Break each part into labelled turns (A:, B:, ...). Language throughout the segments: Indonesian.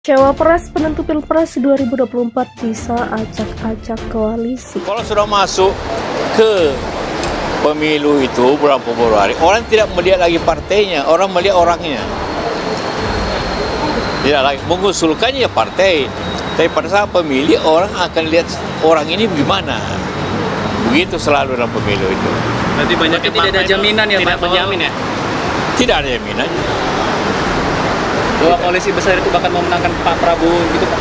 A: Cawapres penentu Pilpres 2024 bisa acak-acak koalisi.
B: Kalau sudah masuk ke pemilu itu bulan Februari, orang tidak melihat lagi partainya, orang melihat orangnya. Tidak lagi mengusulkannya partai, tapi pada saat pemilih orang akan lihat orang ini bagaimana. Begitu selalu dalam pemilu itu.
C: Berarti banyaknya tidak ada jaminan ya Pak?
B: Tidak ada jaminan.
C: Bahwa koalisi besar itu bahkan memenangkan Pak Prabowo gitu Pak?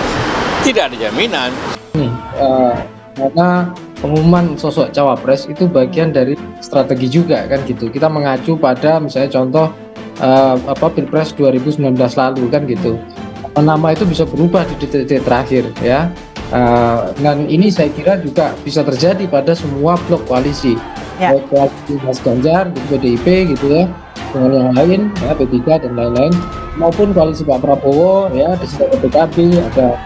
B: Tidak ada jaminan.
D: Karena pengumuman sosok cawapres itu bagian dari strategi juga kan gitu. Kita mengacu pada misalnya contoh Pilpres 2019 lalu kan gitu. Nama itu bisa berubah di detik-detik terakhir ya. Dan ini saya kira juga bisa terjadi pada semua blok koalisi.
A: Ya.
D: Baik koalisi Mas Ganjar, PDIP gitu ya, dengan yang lain ya, P3 dan lain-lain, maupun koalisi Pak Prabowo ya, di situ ada PKB, ada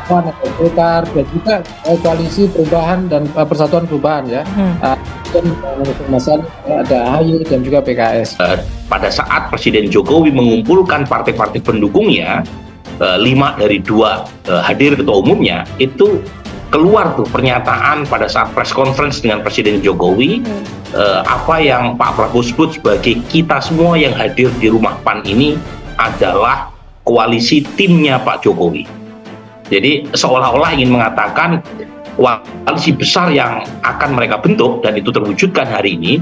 D: PAN, ada Golkar, dan juga koalisi perubahan dan persatuan perubahan ya. Dan ada AHY dan juga PKS.
E: Pada saat Presiden Jokowi mengumpulkan partai-partai pendukungnya, 5 dari 2 hadir ketua umumnya, itu keluar tuh pernyataan pada saat press conference dengan Presiden Jokowi, apa yang Pak Prabowo sebut sebagai kita semua yang hadir di rumah PAN ini adalah koalisi timnya Pak Jokowi. Jadi seolah-olah ingin mengatakan koalisi besar yang akan mereka bentuk dan itu terwujudkan hari ini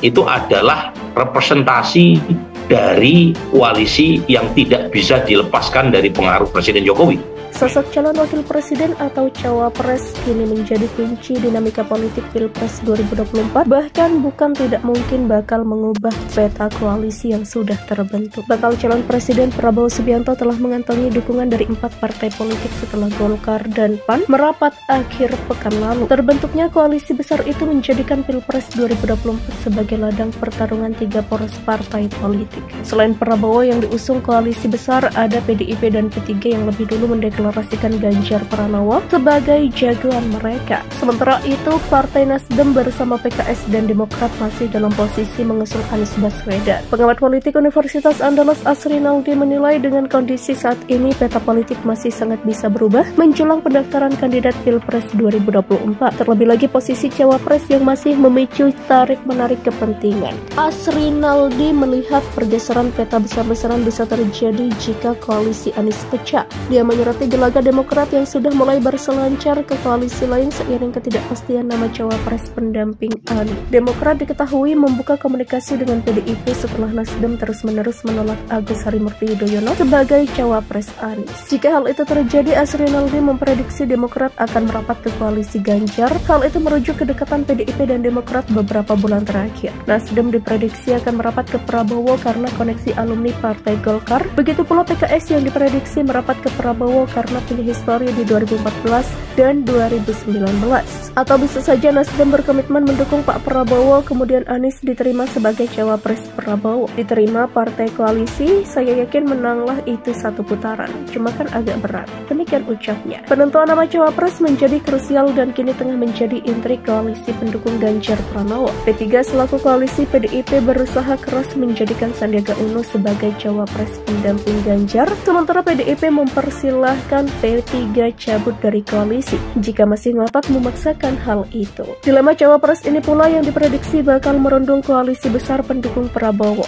E: itu adalah representasi dari koalisi yang tidak bisa dilepaskan dari pengaruh Presiden Jokowi.
A: Sosok calon wakil presiden atau cawapres kini menjadi kunci dinamika politik Pilpres 2024, bahkan bukan tidak mungkin bakal mengubah peta koalisi yang sudah terbentuk. Bakal calon presiden Prabowo Subianto telah mengantongi dukungan dari 4 partai politik setelah Golkar dan PAN merapat akhir pekan lalu. Terbentuknya koalisi besar itu menjadikan Pilpres 2024 sebagai ladang pertarungan 3 poros partai politik. Selain Prabowo yang diusung koalisi besar, ada PDIP dan P3 yang lebih dulu mendeklarasikan Ganjar Pranowo sebagai jagoan mereka. Sementara itu, Partai Nasdem bersama PKS dan Demokrat masih dalam posisi mengusung Anies Baswedan. Pengamat politik Universitas Andalas Asrinaldi menilai dengan kondisi saat ini peta politik masih sangat bisa berubah menjelang pendaftaran kandidat Pilpres 2024. Terlebih lagi posisi cawapres yang masih memicu tarik-menarik kepentingan. Asrinaldi melihat pergeseran peta besar-besaran bisa terjadi jika koalisi Anies pecah. Dia menyoroti gelagat Demokrat yang sudah mulai berselancar ke koalisi lain seiring ketidakpastian nama cawapres pendamping Anies. Demokrat diketahui membuka komunikasi dengan PDIP setelah Nasdem terus-menerus menolak Agus Harimurti Yudhoyono sebagai cawapres Anies. Jika hal itu terjadi, Asrinaldi memprediksi Demokrat akan merapat ke koalisi Ganjar. Hal itu merujuk kedekatan PDIP dan Demokrat beberapa bulan terakhir. Nasdem diprediksi akan merapat ke Prabowo karena koneksi alumni Partai Golkar. Begitu pula PKS yang diprediksi merapat ke Prabowo karena punya histori di 2014 dan 2019. Atau bisa saja Nasdem berkomitmen mendukung Pak Prabowo, kemudian Anies diterima sebagai cawapres Prabowo. Diterima partai koalisi, saya yakin menanglah itu satu putaran. Cuma kan agak berat. Demikian ucapnya. Penentuan nama cawapres menjadi krusial dan kini tengah menjadi intrik koalisi pendukung Ganjar Pranowo. P3 selaku koalisi PDIP berusaha keras menjadikan Sandiaga Uno sebagai cawapres pendamping Ganjar, sementara PDIP mempersilahkan P3 cabut dari koalisi jika masih ngotot memaksakan hal itu. Dilema cawapres ini pula yang diprediksi bakal merundung koalisi besar pendukung Prabowo.